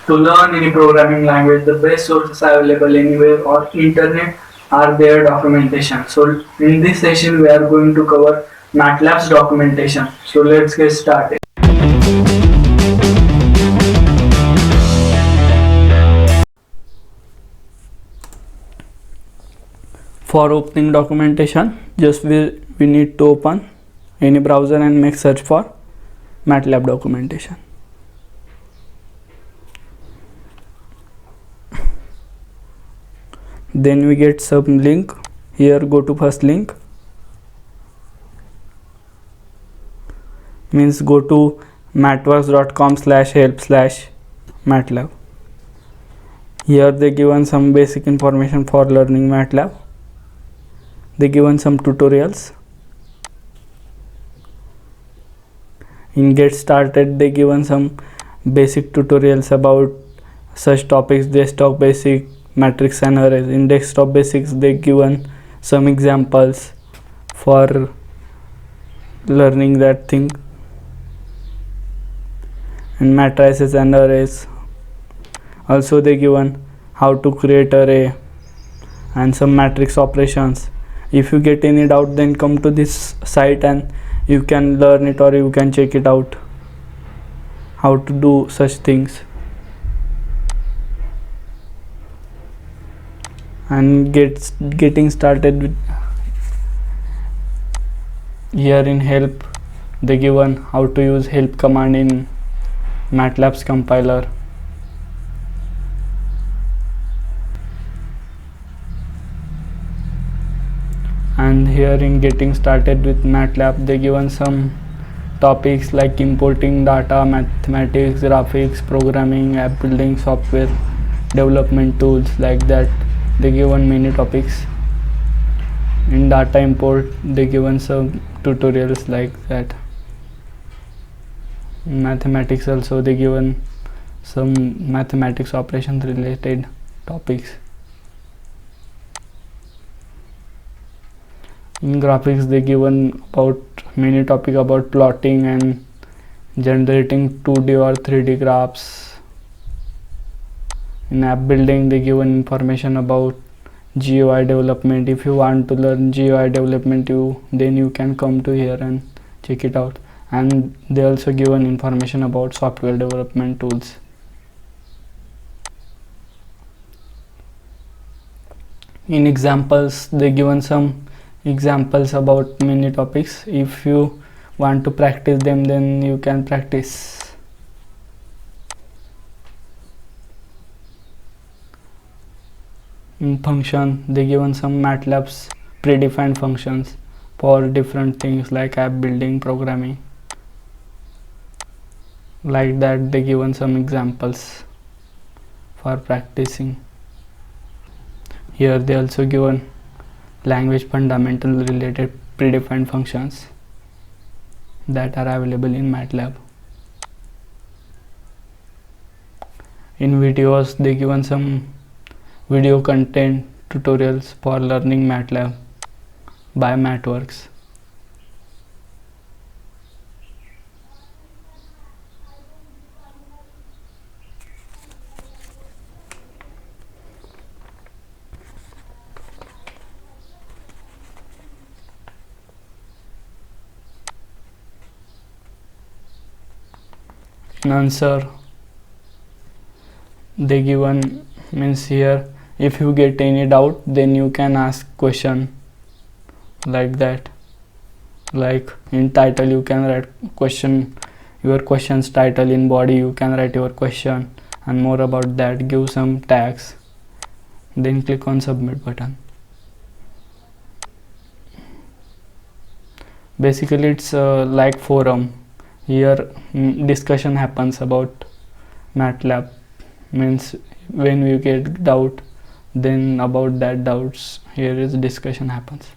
To learn any programming language, the best sources are available anywhere or internet are their documentation. So in this session we are going to cover MATLAB's documentation. So let's get started. For opening documentation, just we need to open any browser and make search for MATLAB documentation. Then we get some link. Here go to first link, means go to mathworks.com/help/MATLAB. Here they given some basic information for learning MATLAB. They given some tutorials. In get started they given some basic tutorials about such topics: desktop basic, matrix and arrays. In desktop basics they given some examples for learning that thing. In matrices and arrays also they given how to create array and some matrix operations. If you get any doubt, then come to this site and you can learn it, or you can check it out how to do such things. And getting started with, here in help they given how to use help command in MATLAB's compiler. And here in getting started with MATLAB they given some topics like importing data, mathematics, graphics, programming, app building, software development tools, like that. They given many topics. In data import they given some tutorials like that. In mathematics also they given some mathematics operations related topics. In graphics they given about many topic about plotting and generating 2D or 3D graphs. In app building they given information about GUI development. If you want to learn GUI development, then you can come to here and check it out. And they also given information about software development tools. In examples they given some examples about many topics. If you want to practice them, then you can practice. In function they given some MATLAB's predefined functions for different things like app building, programming, like that. They given some examples for practicing. Here they also given language fundamental related predefined functions that are available in MATLAB. In videos they given some video content tutorials for learning MATLAB by MathWorks. Answer they given, means here if you get any doubt, then you can ask question like that. Like in title you can write question, your question's title. In body you can write your question and more about that. Give some tags, then click on submit button. Basically it's like forum. Here discussion happens about MATLAB, means when we get doubt, then about that doubts here is discussion happens.